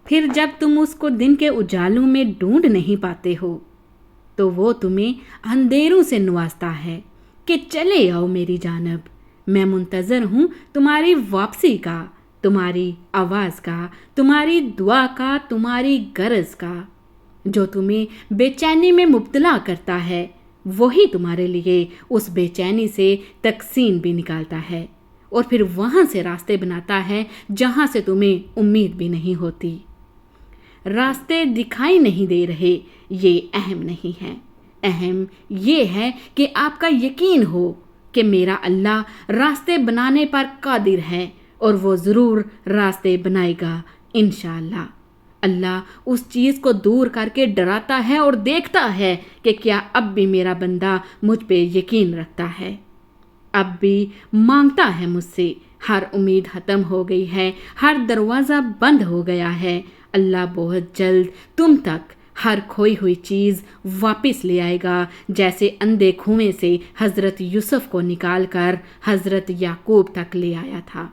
پھر جب تم اس کو دن کے اجالوں میں ڈھونڈ نہیں پاتے ہو تو وہ تمہیں اندھیروں سے نوازتا ہے کہ چلے آؤ میری جانب، میں منتظر ہوں تمہاری واپسی کا، تمہاری آواز کا، تمہاری دعا کا، تمہاری غرض کا۔ جو تمہیں بے چینی میں مبتلا کرتا ہے وہی تمہارے لیے اس بے چینی سے تقسیم بھی نکالتا ہے اور پھر وہاں سے راستے بناتا ہے جہاں سے تمہیں امید بھی نہیں ہوتی۔ راستے دکھائی نہیں دے رہے یہ اہم نہیں ہے، اہم یہ ہے کہ آپ کا یقین ہو کہ میرا اللہ راستے بنانے پر قادر ہے اور وہ ضرور راستے بنائے گا انشاءاللہ۔ اللہ اس چیز کو دور کر کے ڈراتا ہے اور دیکھتا ہے کہ کیا اب بھی میرا بندہ مجھ پہ یقین رکھتا ہے، اب بھی مانگتا ہے مجھ سے۔ ہر امید ختم ہو گئی ہے، ہر دروازہ بند ہو گیا ہے۔ اللہ بہت جلد تم تک ہر کھوئی ہوئی چیز واپس لے آئے گا، جیسے اندھے کنویں سے حضرت یوسف کو نکال کر حضرت یعقوب تک لے آیا تھا۔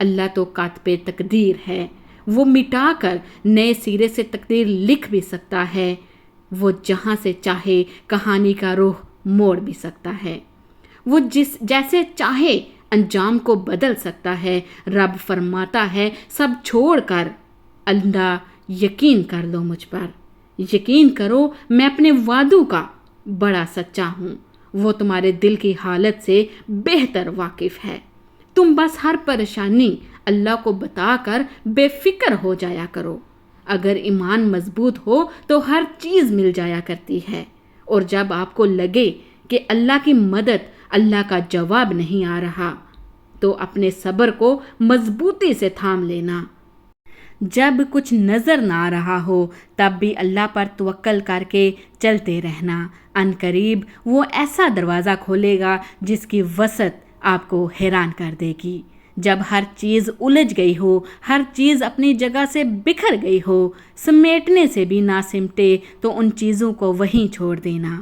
اللہ تو کاتب تقدیر ہے، وہ مٹا کر نئے سرے سے تقدیر لکھ بھی سکتا ہے، وہ جہاں سے چاہے کہانی کا رخ موڑ بھی سکتا ہے، وہ جیسے چاہے انجام کو بدل سکتا ہے۔ رب فرماتا ہے سب چھوڑ کر اللہ یقین کر لو مجھ پر، یقین کرو میں اپنے وعدوں کا بڑا سچا ہوں، وہ تمہارے دل کی حالت سے بہتر واقف ہے۔ تم بس ہر پریشانی اللہ کو بتا کر بے فکر ہو جایا کرو۔ اگر ایمان مضبوط ہو تو ہر چیز مل جایا کرتی ہے، اور جب آپ کو لگے کہ اللہ کی مدد، اللہ کا جواب نہیں آ رہا تو اپنے صبر کو مضبوطی سے تھام لینا۔ جب کچھ نظر نہ آ رہا ہو تب بھی اللہ پر توکل کر کے چلتے رہنا، عن قریب وہ ایسا دروازہ کھولے گا جس کی وسعت آپ کو حیران کر دے گی۔ جب ہر چیز الجھ گئی ہو، ہر چیز اپنی جگہ سے بکھر گئی ہو، سمیٹنے سے بھی نہ سمٹے تو ان چیزوں کو وہیں چھوڑ دینا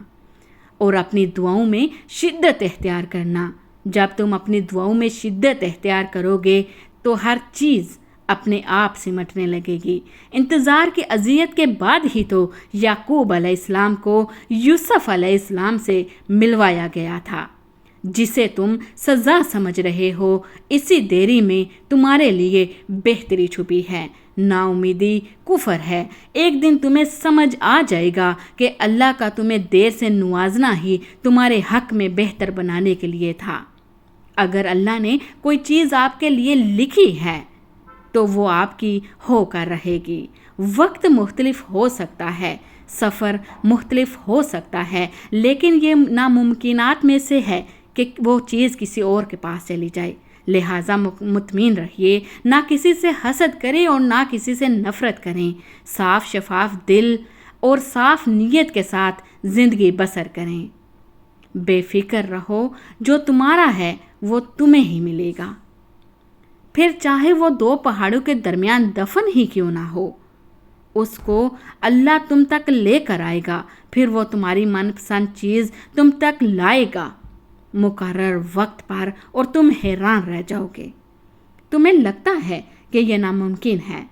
اور اپنی دعاؤں میں شدت اختیار کرنا۔ جب تم اپنی دعاؤں میں شدت اختیار کرو گے تو ہر چیز اپنے آپ سمٹنے لگے گی۔ انتظار کی اذیت کے بعد ہی تو یعقوب علیہ السلام کو یوسف علیہ السلام سے ملوایا گیا تھا، جسے تم سزا سمجھ رہے ہو۔ اسی دیری میں تمہارے لیے بہتری چھپی ہے۔ نا امیدی کفر ہے۔ ایک دن تمہیں سمجھ آ جائے گا کہ اللہ کا تمہیں دیر سے نوازنا ہی تمہارے حق میں بہتر بنانے کے لیے تھا۔ اگر اللہ نے کوئی چیز آپ کے لیے لکھی ہے تو وہ آپ کی ہو کر رہے گی۔ وقت مختلف ہو سکتا ہے، سفر مختلف ہو سکتا ہے، لیکن یہ ناممکنات میں سے ہے کہ وہ چیز کسی اور کے پاس چلی جائے۔ لہٰذا مطمئن رہیے، نہ کسی سے حسد کریں اور نہ کسی سے نفرت کریں۔ صاف شفاف دل اور صاف نیت کے ساتھ زندگی بسر کریں۔ بے فکر رہو، جو تمہارا ہے وہ تمہیں ہی ملے گا، پھر چاہے وہ دو پہاڑوں کے درمیان دفن ہی کیوں نہ ہو، اس کو اللہ تم تک لے کر آئے گا، پھر وہ تمہاری من پسند چیز تم تک لائے گا مقرر وقت پر، اور تم حیران رہ جاؤ گے۔ تمہیں لگتا ہے کہ یہ ناممکن ہے،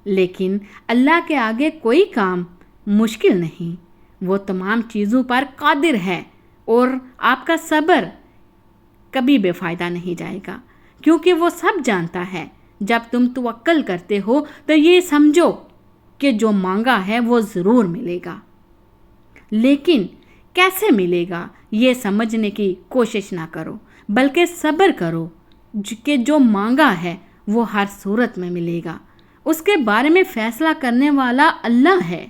لیکن اللہ کے آگے کوئی کام مشکل نہیں۔ وہ تمام چیزوں پر قادر ہے اور آپ کا صبر کبھی بے فائدہ نہیں جائے گا، کیونکہ وہ سب جانتا ہے۔ جب تم توکل کرتے ہو تو یہ سمجھو کہ جو مانگا ہے وہ ضرور ملے گا، لیکن کیسے ملے گا یہ سمجھنے کی کوشش نہ کرو، بلکہ صبر کرو کہ جو مانگا ہے وہ ہر صورت میں ملے گا۔ اس کے بارے میں فیصلہ کرنے والا اللہ ہے،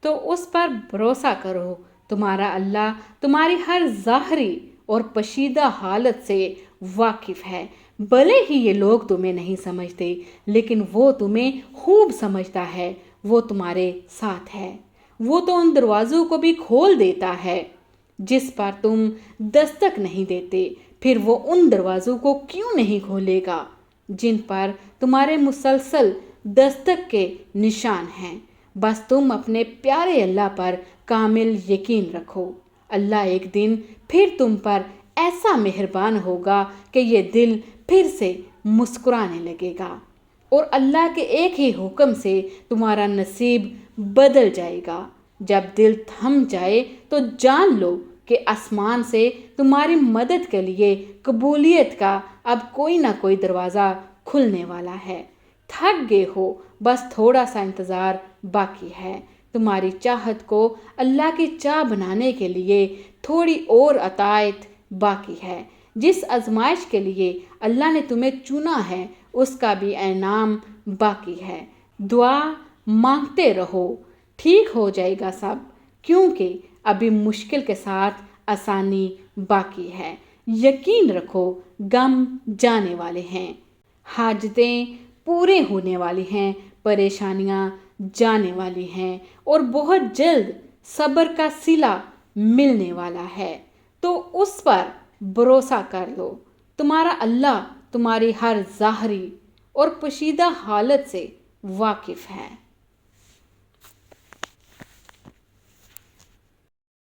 تو اس پر بھروسہ کرو۔ تمہارا اللہ تمہاری ہر ظاہری اور پوشیدہ حالت سے واقف ہے۔ بھلے ہی یہ لوگ تمہیں نہیں سمجھتے، لیکن وہ تمہیں خوب سمجھتا ہے۔ وہ تمہارے ساتھ ہے، وہ تو ان دروازوں کو بھی کھول دیتا ہے جس پر تم دستک نہیں دیتے، پھر وہ ان دروازوں کو کیوں نہیں کھولے گا جن پر تمہارے مسلسل دستک کے نشان ہیں۔ بس تم اپنے پیارے اللہ پر کامل یقین رکھو۔ اللہ ایک دن پھر تم پر ایسا مہربان ہوگا کہ یہ دل پھر سے مسکرانے لگے گا اور اللہ کے ایک ہی حکم سے تمہارا نصیب بدل جائے گا۔ جب دل تھم جائے تو جان لو کہ آسمان سے تمہاری مدد کے لیے قبولیت کا اب کوئی نہ کوئی دروازہ کھلنے والا ہے۔ تھک گئے ہو، بس تھوڑا سا انتظار باقی ہے۔ تمہاری چاہت کو اللہ کی چاہ بنانے کے لیے تھوڑی اور اطاعت باقی ہے۔ جس آزمائش کے لیے اللہ نے تمہیں چنا ہے اس کا بھی انعام باقی ہے۔ دعا مانگتے رہو، ٹھیک ہو جائے گا سب، کیونکہ ابھی مشکل کے ساتھ آسانی باقی ہے۔ یقین رکھو غم جانے والے ہیں، حاجتیں پورے ہونے والی ہیں، پریشانیاں جانے والی ہیں اور بہت جلد صبر کا صلہ ملنے والا ہے۔ تو اس پر بھروسہ کر لو۔ تمہارا اللہ تمہاری ہر ظاہری اور پوشیدہ حالت سے واقف ہے۔